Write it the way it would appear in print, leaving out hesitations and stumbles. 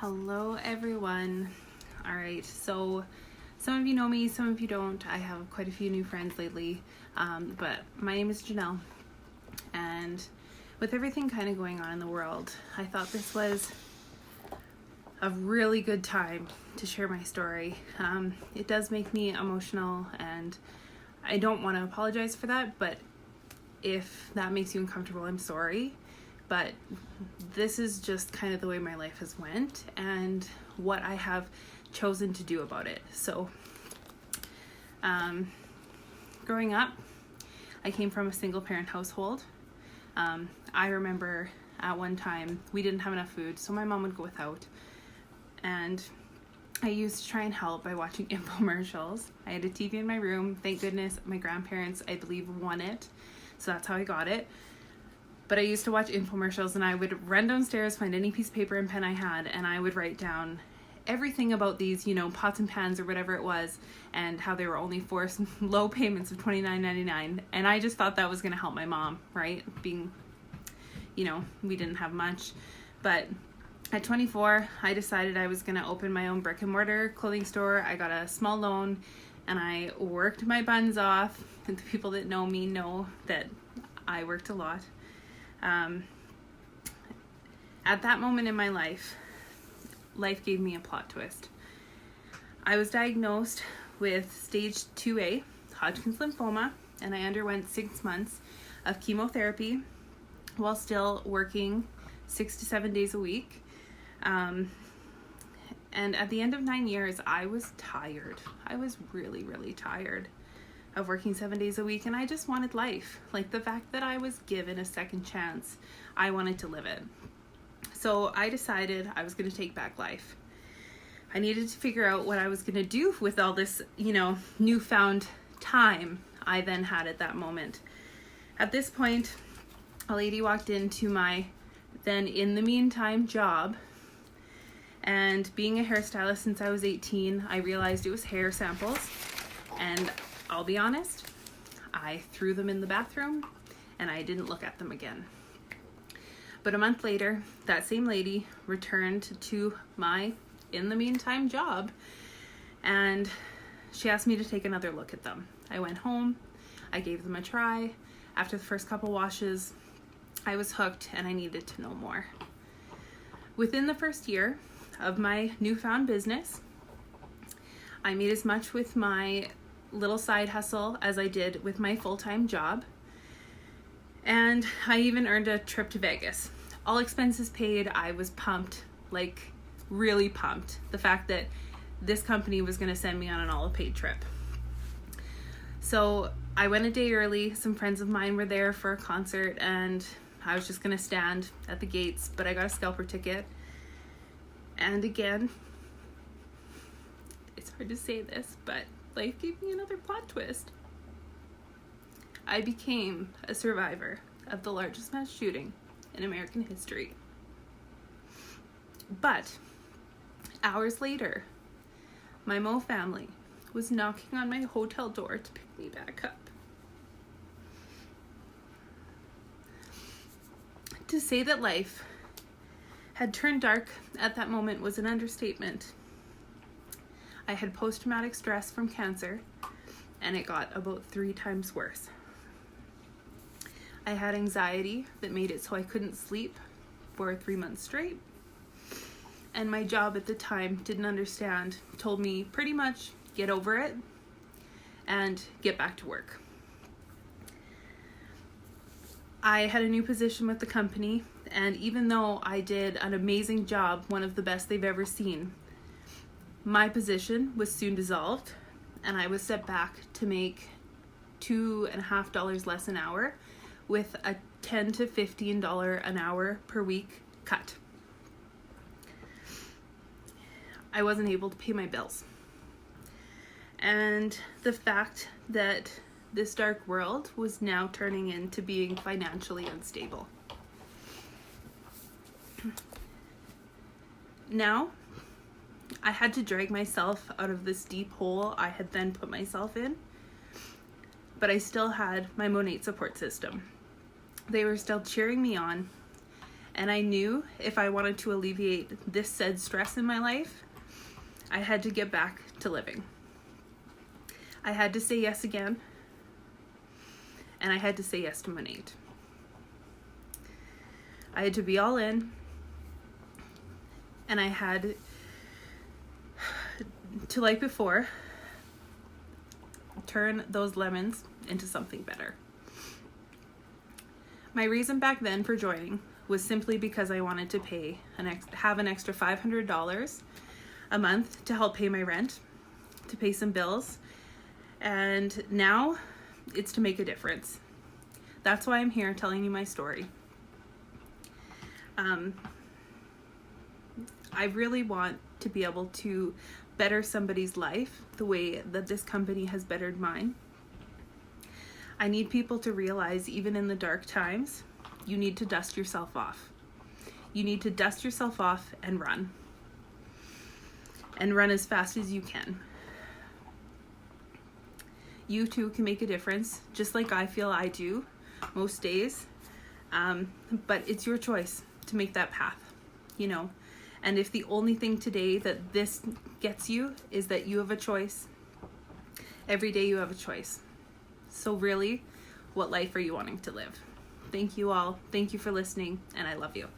Hello everyone. All right, so some of you know me, some of you don't. I have quite a few new friends lately, but my name is Janelle, and with everything kind of going on in the world, I thought this was a really good time to share my story. It does make me emotional, and I don't want to apologize for that, but if that makes you uncomfortable, I'm sorry. But this is just kind of the way my life has went and what I have chosen to do about it. So, growing up, I came from a single parent household. I remember at one time we didn't have enough food, so my mom would go without. And I used to try and help by watching infomercials. I had a TV in my room. Thank goodness my grandparents, I believe, won it. So that's how I got it. But I used to watch infomercials, and I would run downstairs, find any piece of paper and pen I had, and I would write down everything about these, pots and pans or whatever it was, and how they were only for low payments of $29.99. And I just thought that was going to help my mom, right? Being, we didn't have much. But at 24, I decided I was going to open my own brick and mortar clothing store. I got a small loan, and I worked my buns off. And the people that know me know that I worked a lot. At that moment in my life gave me a plot twist. I was diagnosed with stage 2A Hodgkin's lymphoma, and I underwent 6 months of chemotherapy while still working 6 to 7 days a week. And at the end of 9 years, I was tired. I was really, really tired of working 7 days a week, and I just wanted life. Like, the fact that I was given a second chance, I wanted to live it. So I decided I was going to take back life. I needed to figure out what I was going to do with all this, newfound time I then had at that moment. At this point, a lady walked into my then in the meantime job, and being a hairstylist since I was 18, I realized it was hair samples, and I'll be honest, I threw them in the bathroom and I didn't look at them again. But a month later, that same lady returned to my in the meantime job, and she asked me to take another look at them. I went home, I gave them a try. After the first couple washes, I was hooked and I needed to know more. Within the first year of my newfound business, I made as much with my little side hustle as I did with my full-time job. And I even earned a trip to Vegas. All expenses paid. I was pumped, like really pumped. The fact that this company was going to send me on an all-paid trip. So I went a day early. Some friends of mine were there for a concert, and I was just going to stand at the gates, but I got a scalper ticket. And again, it's hard to say this, but life gave me another plot twist. I became a survivor of the largest mass shooting in American history. But hours later, my Mo family was knocking on my hotel door to pick me back up. To say that life had turned dark at that moment was an understatement. I had post-traumatic stress from cancer, and it got about 3 times worse. I had anxiety that made it so I couldn't sleep for 3 months straight. And my job at the time didn't understand, told me pretty much get over it and get back to work. I had a new position with the company, and even though I did an amazing job, one of the best they've ever seen, my position was soon dissolved, and I was set back to make $2.50 less an hour with a $10 to $15 an hour per week cut. I wasn't able to pay my bills. And the fact that this dark world was now turning into being financially unstable. Now, I had to drag myself out of this deep hole I had then put myself in, but I still had my Monat support system. They were still cheering me on And I knew if I wanted to alleviate this said stress in my life, I had to get back to living. I had to say yes again, and I had to say yes to Monat. I had to be all in, and I had to, like before, turn those lemons into something better. My reason back then for joining was simply because I wanted to have an extra $500 a month to help pay my rent, to pay some bills, and now it's to make a difference. That's why I'm here telling you my story. I really want to be able to better somebody's life the way that this company has bettered mine. I need people to realize, even in the dark times, you need to dust yourself off. You need to dust yourself off and run. And run as fast as you can. You too can make a difference, just like I feel I do most days. But it's your choice to make that path, you know. And if the only thing today that this gets you is that you have a choice, every day you have a choice. So really, what life are you wanting to live? Thank you all. Thank you for listening, and I love you.